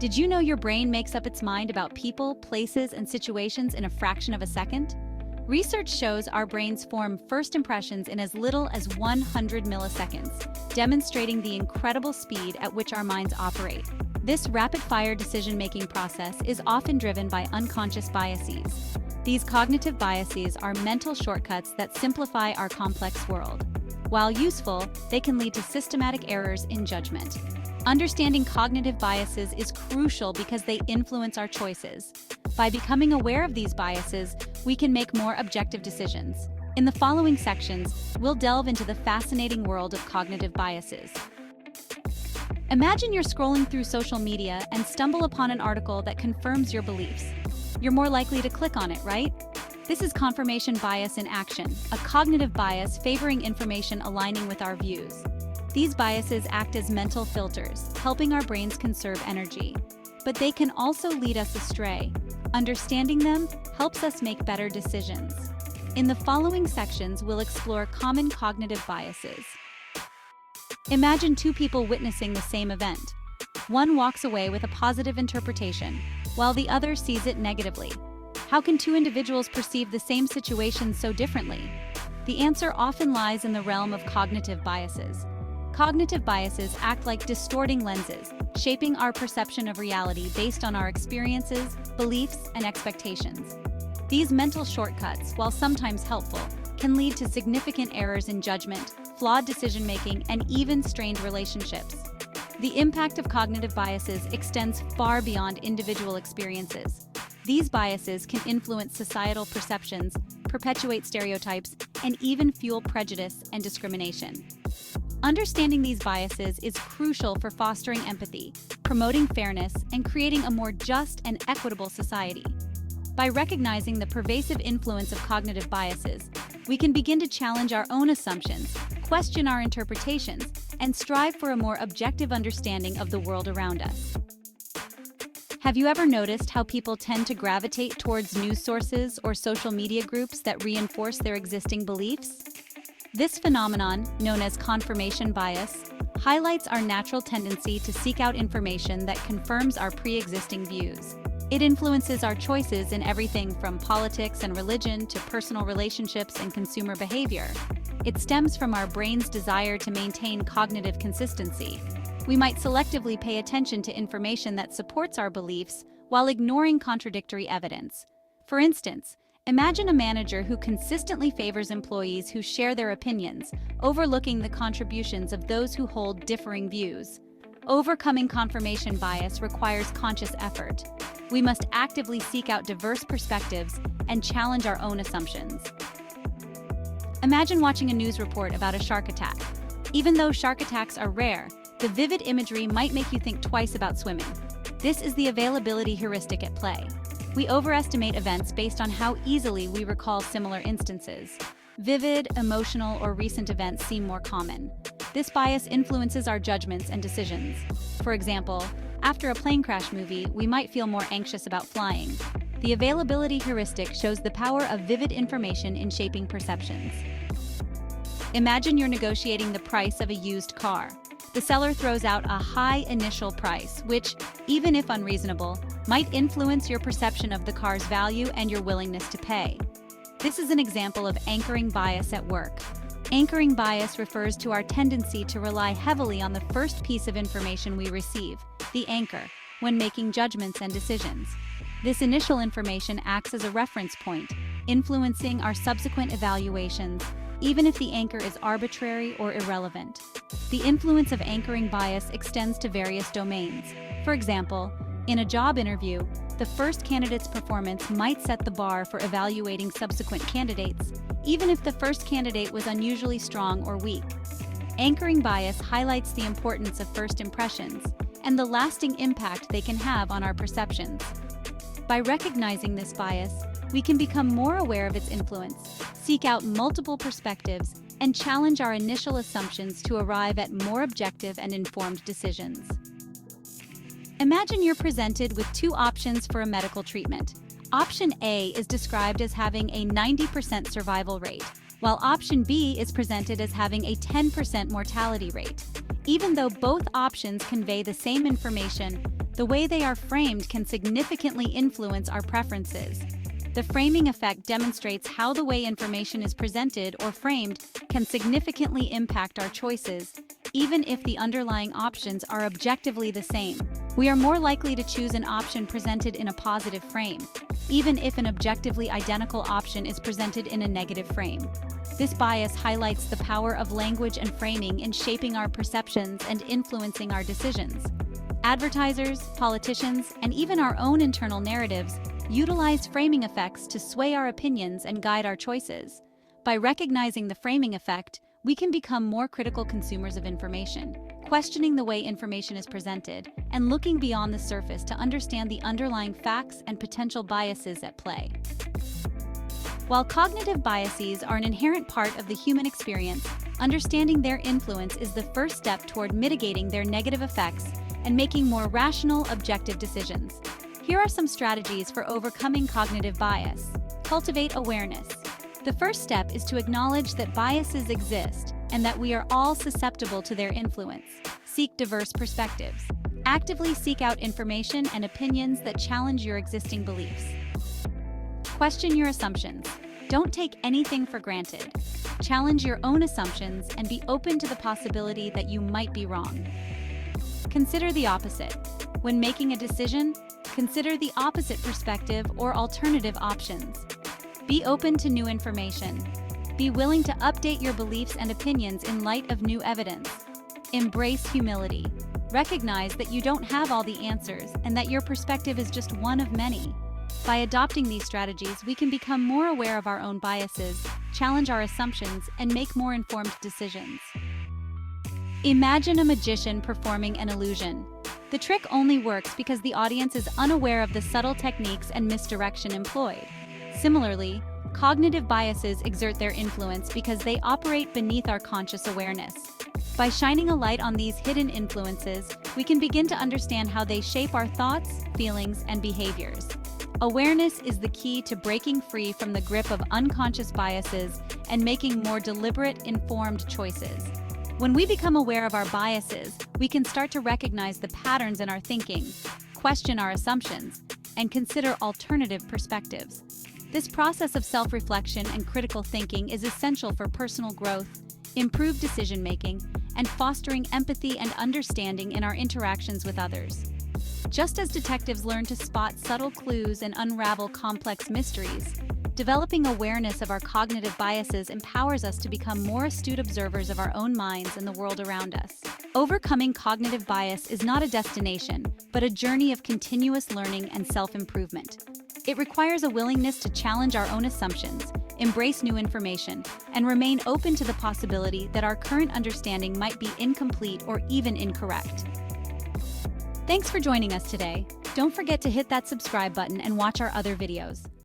Did you know your brain makes up its mind about people, places, and situations in a fraction of a second? Research shows our brains form first impressions in as little as 100 milliseconds, demonstrating the incredible speed at which our minds operate. This rapid-fire decision-making process is often driven by unconscious biases. These cognitive biases are mental shortcuts that simplify our complex world. While useful, they can lead to systematic errors in judgment. Understanding cognitive biases is crucial because they influence our choices. By becoming aware of these biases, we can make more objective decisions. In the following sections, we'll delve into the fascinating world of cognitive biases. Imagine you're scrolling through social media and stumble upon an article that confirms your beliefs. You're more likely to click on it, right? This is confirmation bias in action, a cognitive bias favoring information aligning with our views. These biases act as mental filters, helping our brains conserve energy. But they can also lead us astray. Understanding them helps us make better decisions. In the following sections, we'll explore common cognitive biases. Imagine two people witnessing the same event. One walks away with a positive interpretation, while the other sees it negatively. How can two individuals perceive the same situation so differently? The answer often lies in the realm of cognitive biases. Cognitive biases act like distorting lenses, shaping our perception of reality based on our experiences, beliefs, and expectations. These mental shortcuts, while sometimes helpful, can lead to significant errors in judgment, flawed decision-making, and even strained relationships. The impact of cognitive biases extends far beyond individual experiences. These biases can influence societal perceptions, perpetuate stereotypes, and even fuel prejudice and discrimination. Understanding these biases is crucial for fostering empathy, promoting fairness, and creating a more just and equitable society. By recognizing the pervasive influence of cognitive biases, we can begin to challenge our own assumptions, question our interpretations, and strive for a more objective understanding of the world around us. Have you ever noticed how people tend to gravitate towards news sources or social media groups that reinforce their existing beliefs? This phenomenon, known as confirmation bias, highlights our natural tendency to seek out information that confirms our pre-existing views. It influences our choices in everything from politics and religion to personal relationships and consumer behavior. It stems from our brain's desire to maintain cognitive consistency. We might selectively pay attention to information that supports our beliefs while ignoring contradictory evidence. For instance, imagine a manager who consistently favors employees who share their opinions, overlooking the contributions of those who hold differing views. Overcoming confirmation bias requires conscious effort. We must actively seek out diverse perspectives and challenge our own assumptions. Imagine watching a news report about a shark attack. Even though shark attacks are rare, the vivid imagery might make you think twice about swimming. This is the availability heuristic at play. We overestimate events based on how easily we recall similar instances. Vivid, emotional, or recent events seem more common. This bias influences our judgments and decisions. For example, after a plane crash movie, we might feel more anxious about flying. The availability heuristic shows the power of vivid information in shaping perceptions. Imagine you're negotiating the price of a used car. The seller throws out a high initial price, which, even if unreasonable, might influence your perception of the car's value and your willingness to pay. This is an example of anchoring bias at work. Anchoring bias refers to our tendency to rely heavily on the first piece of information we receive, the anchor, when making judgments and decisions. This initial information acts as a reference point, influencing our subsequent evaluations, even if the anchor is arbitrary or irrelevant. The influence of anchoring bias extends to various domains. For example, in a job interview, the first candidate's performance might set the bar for evaluating subsequent candidates, even if the first candidate was unusually strong or weak. Anchoring bias highlights the importance of first impressions and the lasting impact they can have on our perceptions. By recognizing this bias, we can become more aware of its influence, seek out multiple perspectives, and challenge our initial assumptions to arrive at more objective and informed decisions. Imagine you're presented with two options for a medical treatment. Option A is described as having a 90% survival rate, while option B is presented as having a 10% mortality rate. Even though both options convey the same information, The way they are framed can significantly influence our preferences. The framing effect demonstrates how the way information is presented or framed can significantly impact our choices, even if the underlying options are objectively the same. We are more likely to choose an option presented in a positive frame, even if an objectively identical option is presented in a negative frame. This bias highlights the power of language and framing in shaping our perceptions and influencing our decisions. Advertisers, politicians, and even our own internal narratives utilize framing effects to sway our opinions and guide our choices. By recognizing the framing effect, we can become more critical consumers of information, questioning the way information is presented, and looking beyond the surface to understand the underlying facts and potential biases at play. While cognitive biases are an inherent part of the human experience, understanding their influence is the first step toward mitigating their negative effects and making more rational, objective decisions. Here are some strategies for overcoming cognitive bias. Cultivate awareness. The first step is to acknowledge that biases exist and that we are all susceptible to their influence. Seek diverse perspectives. Actively seek out information and opinions that challenge your existing beliefs. Question your assumptions. Don't take anything for granted. Challenge your own assumptions and be open to the possibility that you might be wrong. Consider the opposite. When making a decision, consider the opposite perspective or alternative options. Be open to new information. Be willing to update your beliefs and opinions in light of new evidence. Embrace humility. Recognize that you don't have all the answers and that your perspective is just one of many. By adopting these strategies, we can become more aware of our own biases, challenge our assumptions, and make more informed decisions. Imagine a magician performing an illusion. The trick only works because the audience is unaware of the subtle techniques and misdirection employed. Similarly, cognitive biases exert their influence because they operate beneath our conscious awareness. By shining a light on these hidden influences, we can begin to understand how they shape our thoughts, feelings, and behaviors. Awareness is the key to breaking free from the grip of unconscious biases and making more deliberate, informed choices. When we become aware of our biases, we can start to recognize the patterns in our thinking, question our assumptions, and consider alternative perspectives. This process of self-reflection and critical thinking is essential for personal growth, improved decision-making, and fostering empathy and understanding in our interactions with others. Just as detectives learn to spot subtle clues and unravel complex mysteries, developing awareness of our cognitive biases empowers us to become more astute observers of our own minds and the world around us. Overcoming cognitive bias is not a destination, but a journey of continuous learning and self-improvement. It requires a willingness to challenge our own assumptions, embrace new information, and remain open to the possibility that our current understanding might be incomplete or even incorrect. Thanks for joining us today. Don't forget to hit that subscribe button and watch our other videos.